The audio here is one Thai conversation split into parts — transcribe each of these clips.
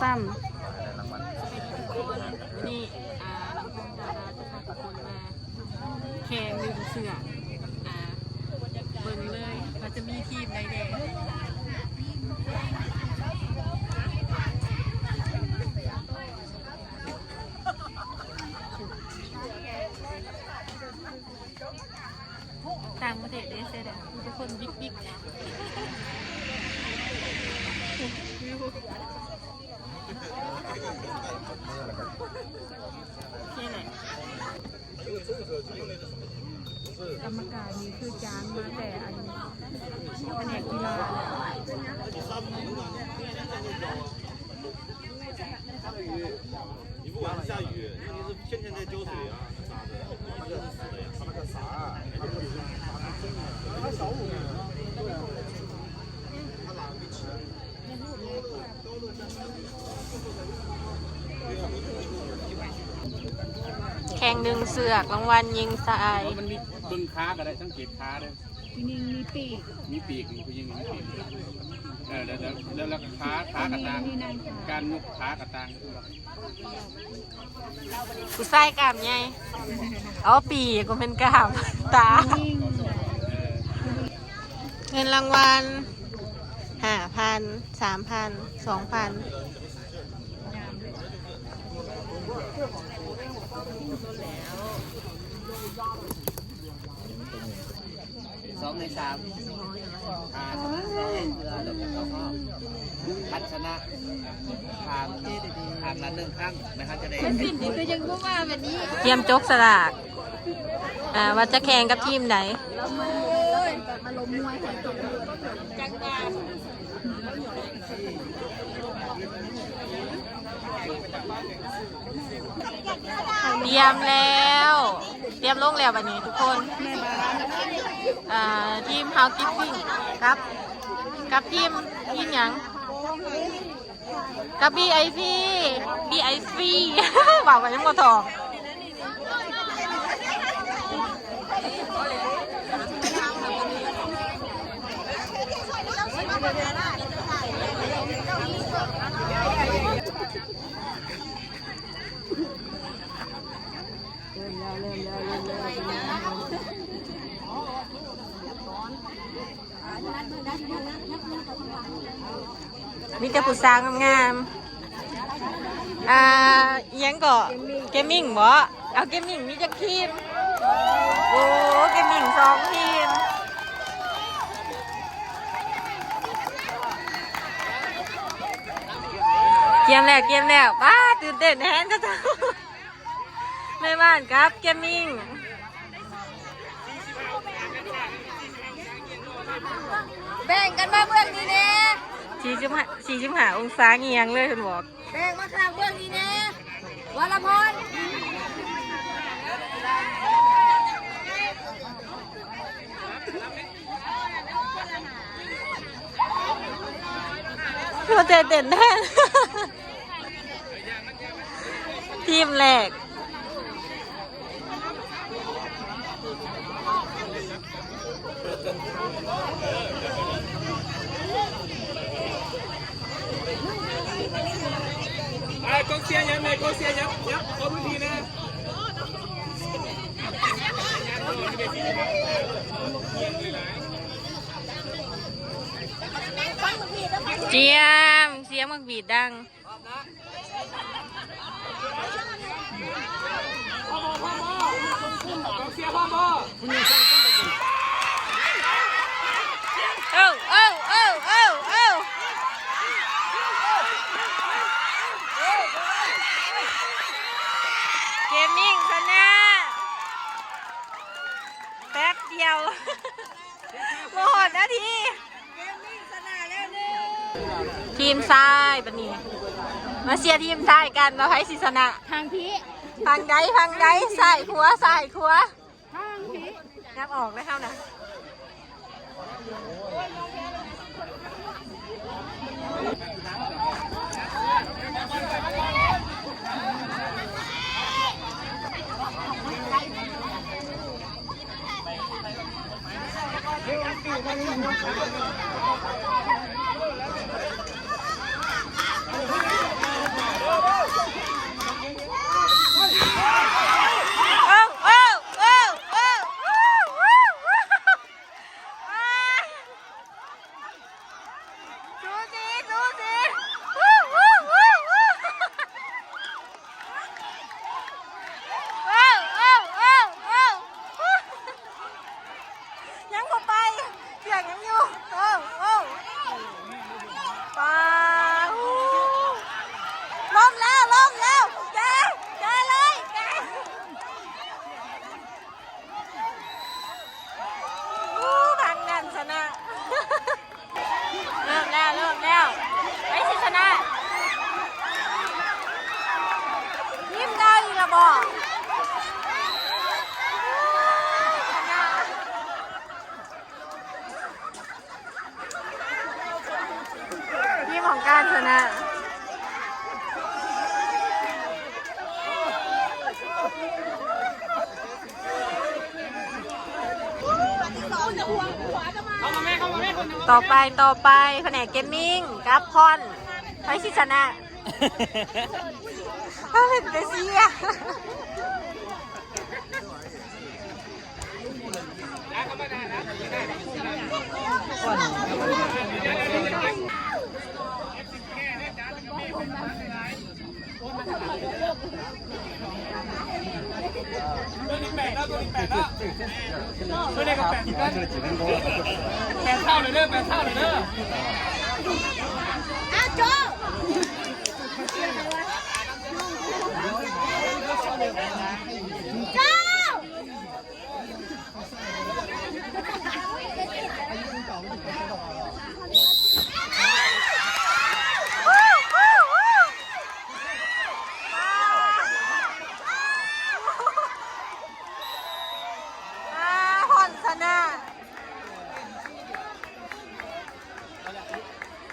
ซ้ำนี่น้องดาราจะพาทุกคนมาแข่งดึงเสือเบิ่งเลยว่าจะมีทีมใดแดงต่างประเทศได้เสร็จทุกคนบิ๊กบิ๊กกรรมการนี้คือจางมาแต่อันแผนกกีฬา你不管是下雨，因为你是天天在浇水啊，啥的，那个是死的呀。他那个啥，他小五呢？他哪没吃？แข่งดึงเสือกรางวัลยิงทรายมันมีเบิ้งค้าก็ได้ทั้งเก็บค้าเลยมีปีกมีปีกคือยิงมีปีกแล้วค้ากระตังการยกค้ากระตังกูใส่กล้ามไงเอาปีกกูเป็นกล้ามตาเงินรางวัล5,000 3,000 2,0002 ใน 3พัชนะทางละ1 ครั้งนะครับจะได้สิ่งนี้คือยังพูดว่าแบบนี้เตรียมจกสลากว่าจะแข่งกับทีมไหนมาลมมวยแข่งตกจังการเตรียมแล้วเตรียมลงแล้ววันนี้ทุกคนทีม Housekeeping กับทีมหยังกับ BIP บอกกันยังบ่ทองมีแต่ผู้สาวงามยังก็เกมมิ่งบ่เอาเกมมิ่งมีจักทีมโอ้เกมมิ่ง2 ทีมเกมแล้วป้าตื่นเต้นแฮนก็จะแม่บ้านครับเกมมิ่งแบ่งกันมาเบื้องนี้เน่45 องศาเงียงเลยคุณบอกแบ่งมาข้างเบื้องนี้เน่วรพรเราเต้นแน่ทีมแรกกองเชียร์ยังไงกองเชียร์ยับเอาพื้นที่นะเจียมเสียงมักบีดดังกองเชียร์พ่อพ่อเกมมิ่งชนะแป๊บเดียวหมดนาทีทีมซ้ายปะนี่มาเชียร์ทีมซ้ายกันมาไพ่ศิษณะทางพี่ทางใดซ้ายขวาทางพี่นับออกได้เข้านะ บ่ทีมของการชนะต่อไปแผนกเกมมิ่งกับพอนใครที่ชนะก็เป็นเตเซียแปดเท่าเลยเด้อแปดเท่าเลยเด้อ พอนชนะ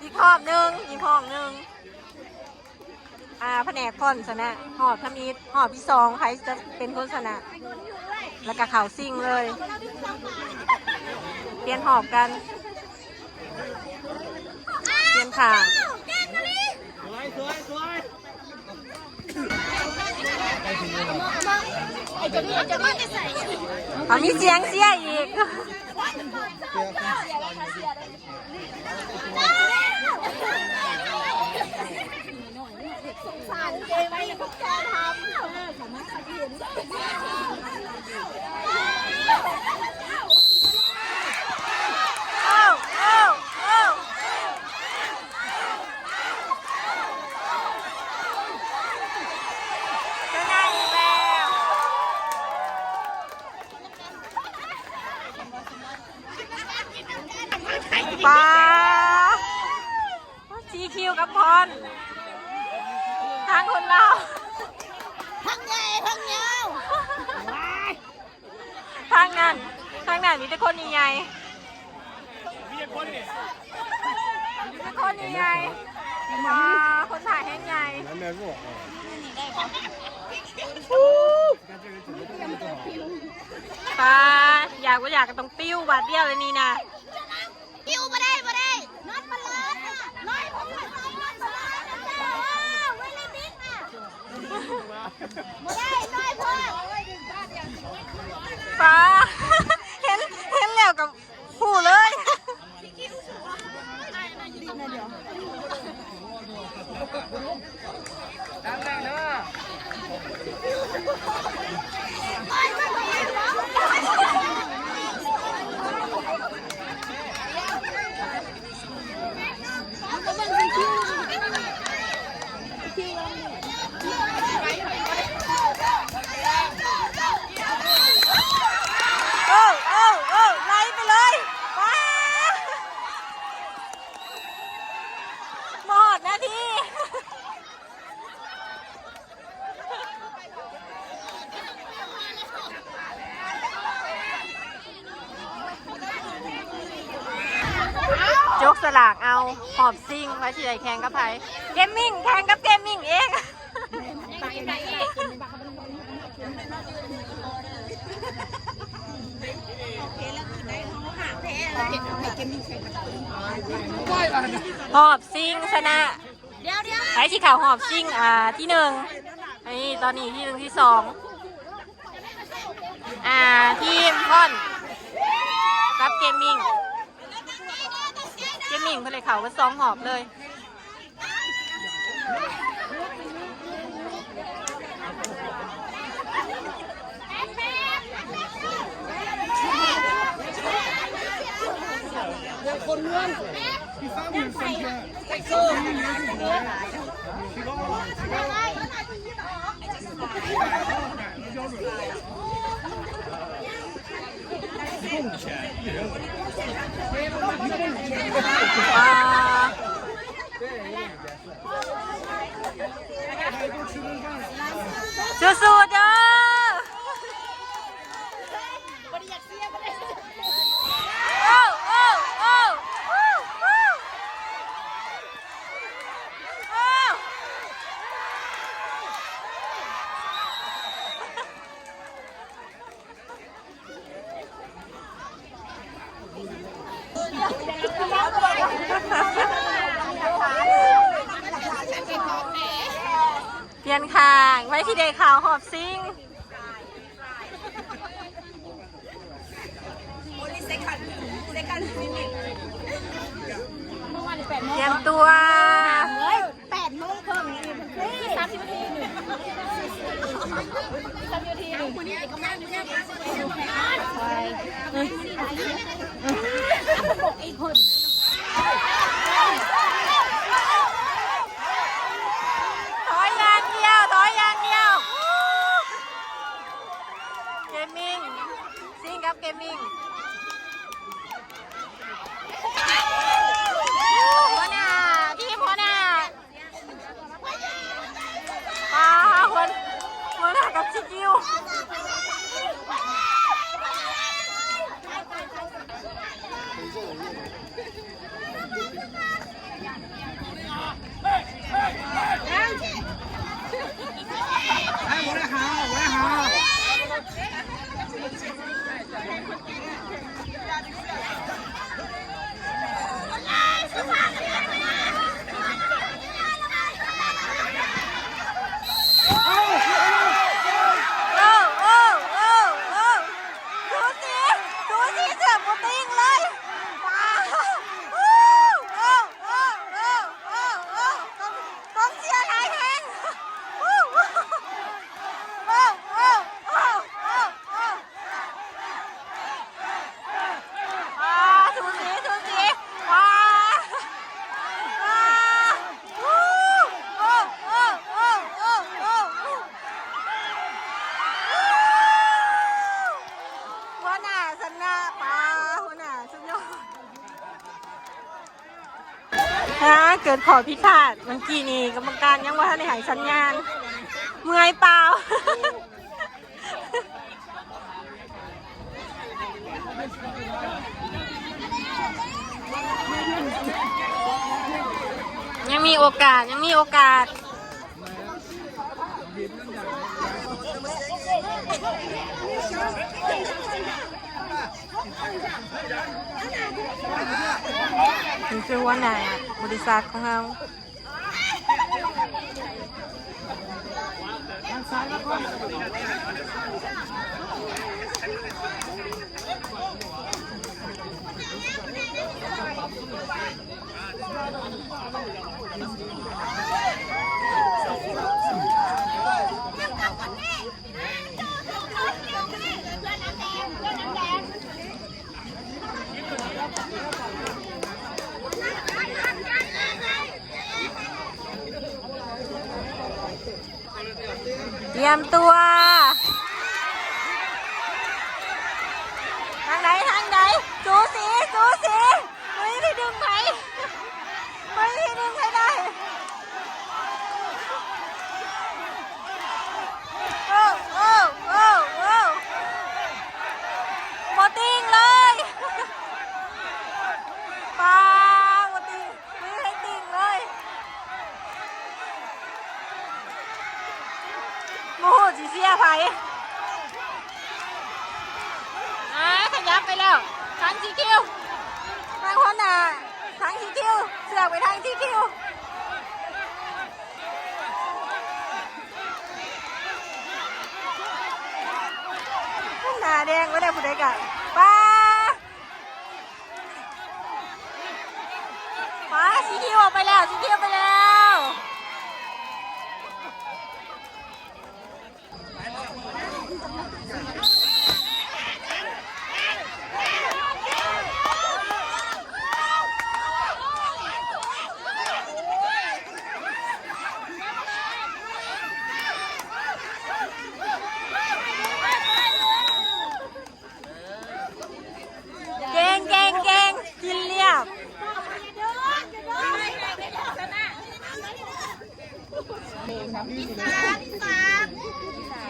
อีกหอบหนึ่งแผนกพอนชนะหอบทมิตรหอบที่สองใครจะเป็นคนชนะ แล้วก็ข่าวซิ่งเลย เปลี่ยนหอบกัน เปลี่ยนข่างเขามีเสียงเสียอีกสารเกมไว้พวกแกทำสามารถเห็นป้าซีคิวกับพรทางคนเราทางใหญ่ทางยาวทางนั้นมีแต่คนใหญ่คนใหญ่คนถ่ายแห้งใหญ่ป้าอยากก็ต้องปิ้วบาทเดียวเลยนี่นะปิ้วมาได้น็อตมาเลยน้อยผมน็อตมาเลยเวลาบิ๊กอ่ะมาได้น้อยพ่อป้าเห็นแล้วกับผู้เลยดังๆเด้อไล่ไปเลยป้าหมดนาทีจกสลากเอาหอบซิ่งไว้ที่ไหนแข่งกับไผ่เกมมิ่งแข่งกับเกมมิ่งเองหอบซิ่งชนะไอ้ที่ข่าวหอบซิ่งที่หนึ่งไอ้ตอนนี้ที่หนึ่งที่สองทีมพอนกับเกมมิ่งเพื่อนเลยเขาก็ซ้อมหอบเลยคนเมือง สู้ๆเด้อโอ้โอ้โอ้โอ้โอ้โอ้เปลี่ยนข้างไว้ที่เด็กขาวหอบซิ่งเตรียมตัวถอยอย่างเดียวถอยอย่างเดียวเกมมิ่งซิ่งกับเกมมิ่งหัวหน้าทีมหัวหน้าหัวหน้ากับชิคิวเกิดขอพิพาทเมื่อกี้นี้กรรมการยังว่าท่านได้หายสัญญาณเมื่อยเปล่า ยังมีโอกาสยังมีโอกาสถึงชื่อว่าไหนบริษัทของเราเตรียมตัวทางไหนสูสีไม่ได้ดึงใครไม่ได้ดึงใครได้โอ้หมดติ้งเลยป้าหมดติ้งไม่ให้ติ้งเลยโมโหจีเสียไผ่ขยับไปแล้วทางทีคิวทางคนน่ะทางทีคิวเสือกไปทางทีคิวหน้าแดงไม่ได้ผู้ใดกันป้าทีคิวออกไปแล้วทีคิวไปแล้วเก่งกินเรียบ ที่สามทีมที่สาม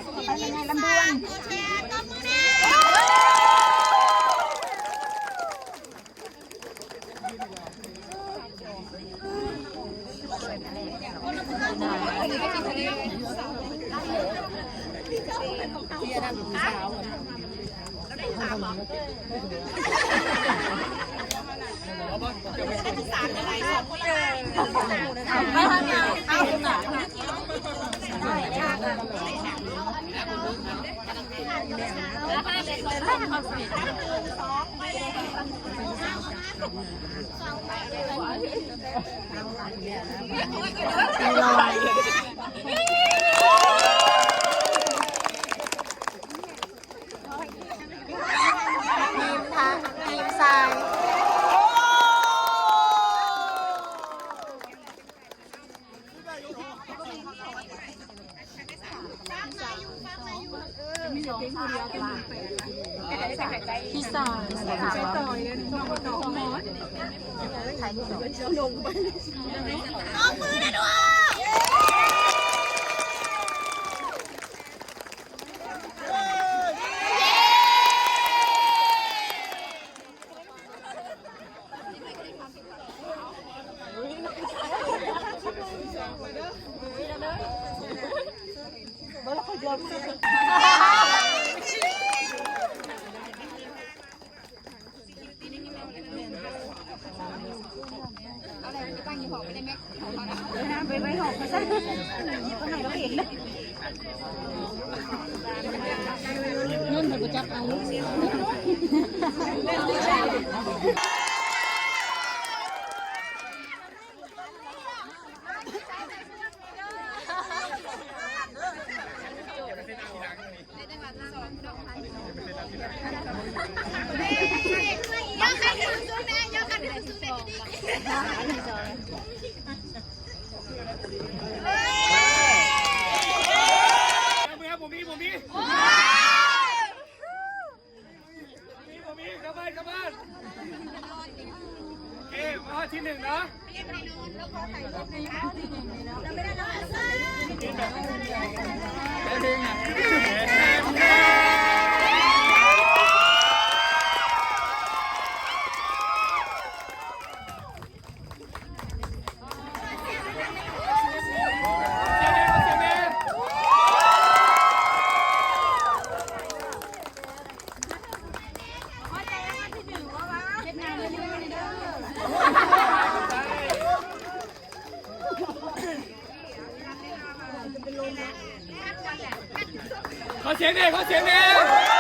ตัวแชร์ตบมือแน่ทีมทรายที่สามต่อยเลยน้องมือนะด้วยยังใครถึงสุดแน่ยังใครถึงสุดแน่ผมมีกลับบ้านโอเคมาที่หนึ่งเนาะขอเสียงหน่อย